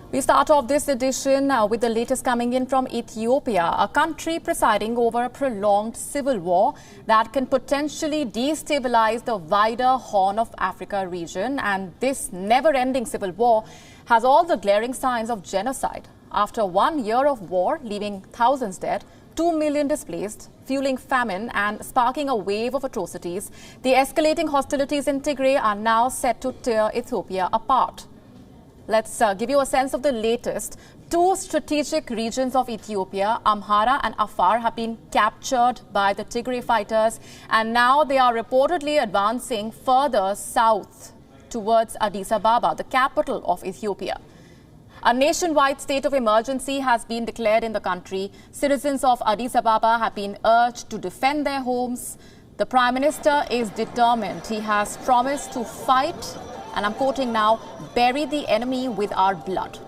We start off this edition with the latest coming in from Ethiopia, a country presiding over a prolonged civil war that can potentially destabilize the wider Horn of Africa region. And this never-ending civil war has all the glaring signs of genocide. After 1 year of war, leaving thousands dead, 2 million displaced, fueling famine and sparking a wave of atrocities, the escalating hostilities in Tigray are now set to tear Ethiopia apart. Let's give you a sense of the latest. Two strategic regions of Ethiopia, Amhara and Afar, have been captured by the Tigray fighters, and now they are reportedly advancing further south towards Addis Ababa, the capital of Ethiopia. A nationwide state of emergency has been declared in the country. Citizens of Addis Ababa have been urged to defend their homes. The Prime Minister is determined. He has promised to fight, and I'm quoting now, bury the enemy with our blood.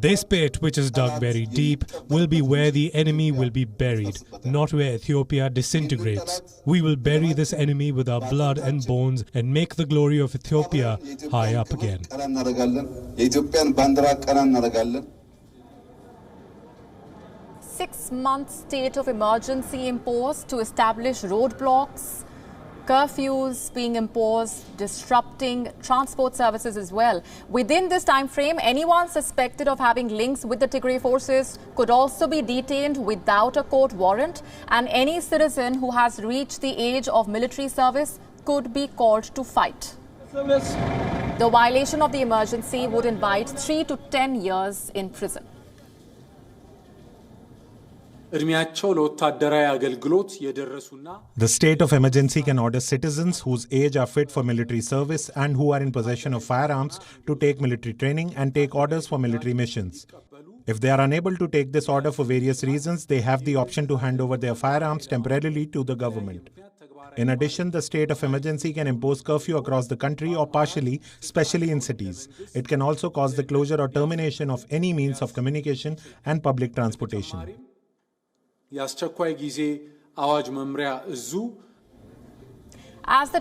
This pit, which is dug very deep, will be where the enemy will be buried, not where Ethiopia disintegrates. We will bury this enemy with our blood and bones and make the glory of Ethiopia high up again. 6-month state of emergency imposed to establish roadblocks, curfews being imposed, disrupting transport services as well. Within this time frame, anyone suspected of having links with the Tigray forces could also be detained without a court warrant, and any citizen who has reached the age of military service could be called to fight. The violation of the emergency would invite 3 to 10 years in prison. The state of emergency can order citizens whose age are fit for military service and who are in possession of firearms to take military training and take orders for military missions. If they are unable to take this order for various reasons, they have the option to hand over their firearms temporarily to the government. In addition, the state of emergency can impose curfew across the country or partially, especially in cities. It can also cause the closure or termination of any means of communication and public transportation. As the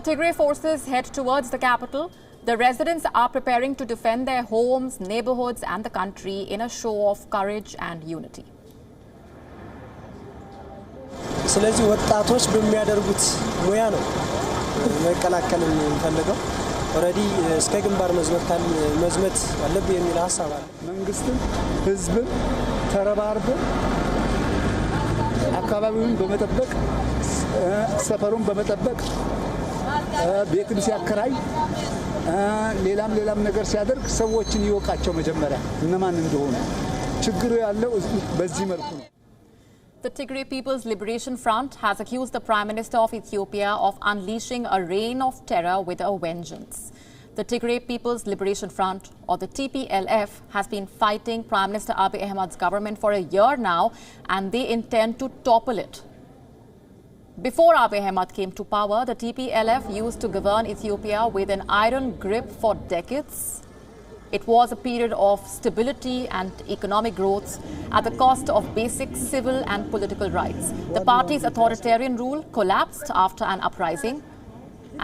Tigray forces head towards the capital, the residents are preparing to defend their homes, neighborhoods and the country in a show of courage and unity. ስለዚህ ወጣቶች በሚያደርጉት ሙያ ነው መቀላቀል የምንፈልገው ኦሬዲ እስከ ግንባር መዝመት አለብን የሚል ሐሳብ አለ። መንግስትም ህዝብም ተረባርበው አካባቢውን በመጠበቅ ሰፈሩን በመጠበቅ ቤትም ሲያከራይ ሌላም ነገር ሲያደርግ ሰዎችን ይወቃቸው መጀመሪያ እነማን እንደሆኑ ችግሩ ያለው በዚህ መልኩ ነው። The Tigray People's Liberation Front has accused the Prime Minister of Ethiopia of unleashing a reign of terror with a vengeance. The Tigray People's Liberation Front, or the TPLF, has been fighting Prime Minister Abiy Ahmed's government for a year now, and they intend to topple it. Before Abiy Ahmed came to power, the TPLF used to govern Ethiopia with an iron grip for decades. It was a period of stability and economic growth at the cost of basic civil and political rights. The party's authoritarian rule collapsed after an uprising.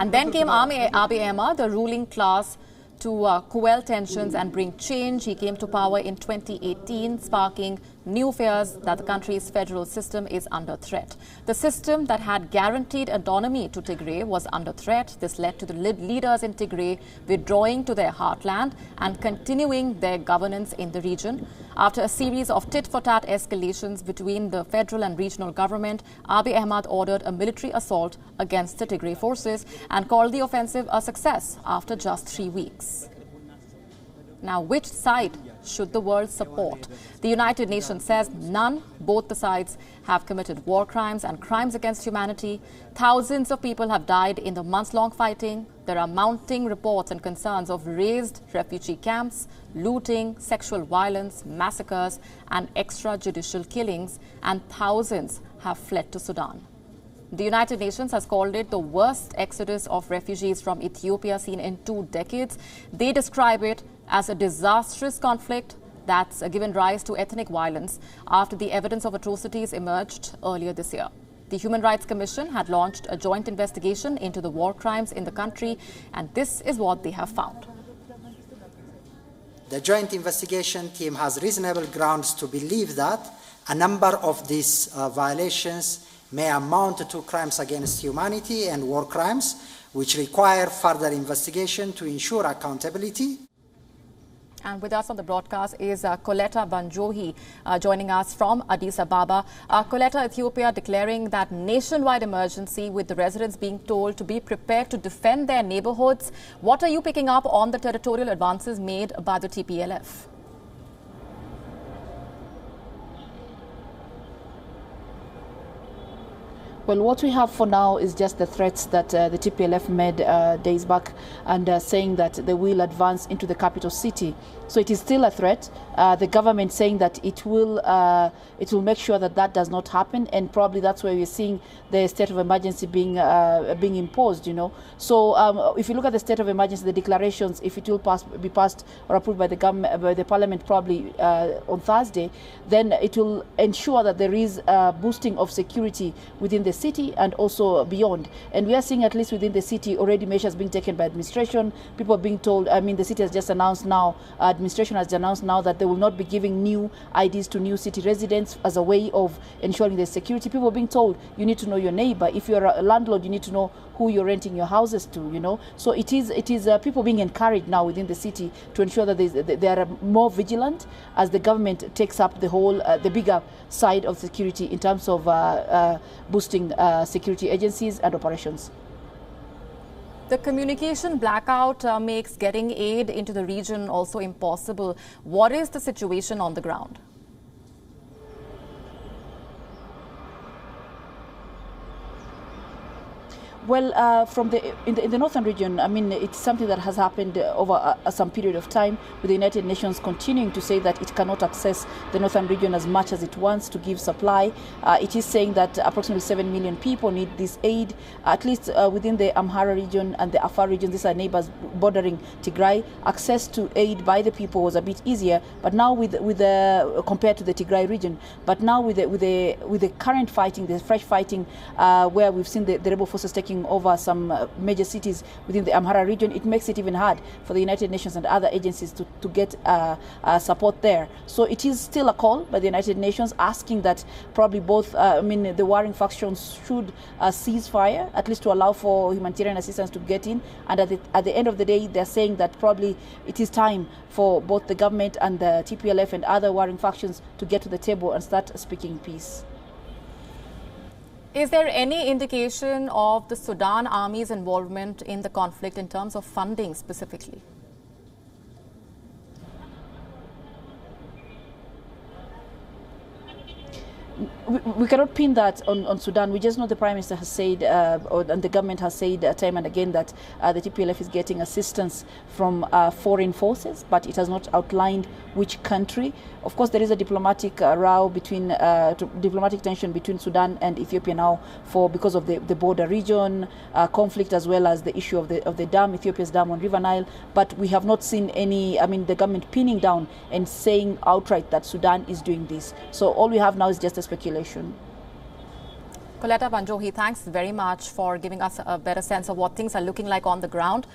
And then came Abiy Ahmed, the ruling class, to quell tensions and bring change. He came to power in 2018, sparking new fears that the country's federal system is under threat. The system that had guaranteed autonomy to Tigray was under threat. This led to the leaders in Tigray withdrawing to their heartland and continuing their governance in the region. After a series of tit-for-tat escalations between the federal and regional government, Abiy Ahmed ordered a military assault against the Tigray forces and called the offensive a success after just 3 weeks. Now, which side should the world support? The United Nations says none. Both the sides have committed war crimes and crimes against humanity. Thousands of people have died in the months-long fighting. There are mounting reports and concerns of raised refugee camps, looting, sexual violence, massacres, and extrajudicial killings, and thousands have fled to Sudan. The United Nations has called it the worst exodus of refugees from Ethiopia seen in 2 decades. They describe it as a disastrous conflict that's given rise to ethnic violence after the evidence of atrocities emerged earlier this year. The Human Rights Commission had launched a joint investigation into the war crimes in the country, and this is what they have found. The joint investigation team has reasonable grounds to believe that a number of these violations may amount to crimes against humanity and war crimes, which require further investigation to ensure accountability. And with us on the broadcast is Coletta Banjohi joining us from Addis Ababa. Coletta, Ethiopia declaring that nationwide emergency with the residents being told to be prepared to defend their neighborhoods. What are you picking up on the territorial advances made by the TPLF? Well, what we have for now is just the threats that the TPLF made days back, and saying that they will advance into the capital city. So it is still a threat. The government saying that it will make sure that that does not happen, and probably that's where we're seeing the state of emergency being imposed. You know, so if you look at the state of emergency, the declarations, if it will be passed or approved by the government, by the parliament, probably on Thursday, then it will ensure that there is a boosting of security within the city and also beyond. And we are seeing, at least within the city, already measures being taken by administration. People are being told, I mean, the city has just announced now, administration has announced now that they will not be giving new IDs to new city residents as a way of ensuring their security. People are being told, you need to know your neighbor. If you're a landlord, you need to know who you're renting your houses to, you know. So it is people being encouraged now within the city to ensure that they are more vigilant as the government takes up the whole, the bigger side of security in terms of boosting security agencies and operations. The communication blackout makes getting aid into the region also impossible. What is the situation on the ground? Well, in the northern region, I mean, it's something that has happened over some period of time, with the United Nations continuing to say that it cannot access the northern region as much as it wants to give supply. It is saying that approximately 7 million people need this aid, at least within the Amhara region and the Afar region. These are neighbors bordering Tigray. Access to aid by the people was a bit easier, but now compared to the Tigray region. But now with the current fighting, the fresh fighting, where we've seen the rebel forces taking over some major cities within the Amhara region, it makes it even hard for the United Nations and other agencies to get support there. So it is still a call by the United Nations asking that probably both, the warring factions should cease fire, at least to allow for humanitarian assistance to get in. And at the end of the day, they're saying that probably it is time for both the government and the TPLF and other warring factions to get to the table and start speaking peace. Is there any indication of the Sudan army's involvement in the conflict in terms of funding specifically? We cannot pin that on Sudan. We just know the Prime Minister has said, and the government has said time and again, that the TPLF is getting assistance from foreign forces, but it has not outlined which country. Of course, there is a diplomatic row between, diplomatic tension between Sudan and Ethiopia now because of the border region conflict, as well as the issue of the dam, Ethiopia's dam on River Nile. But we have not seen any, the government pinning down and saying outright that Sudan is doing this. So all we have now is just a speculation. Coletta Banjohi, thanks very much for giving us a better sense of what things are looking like on the ground.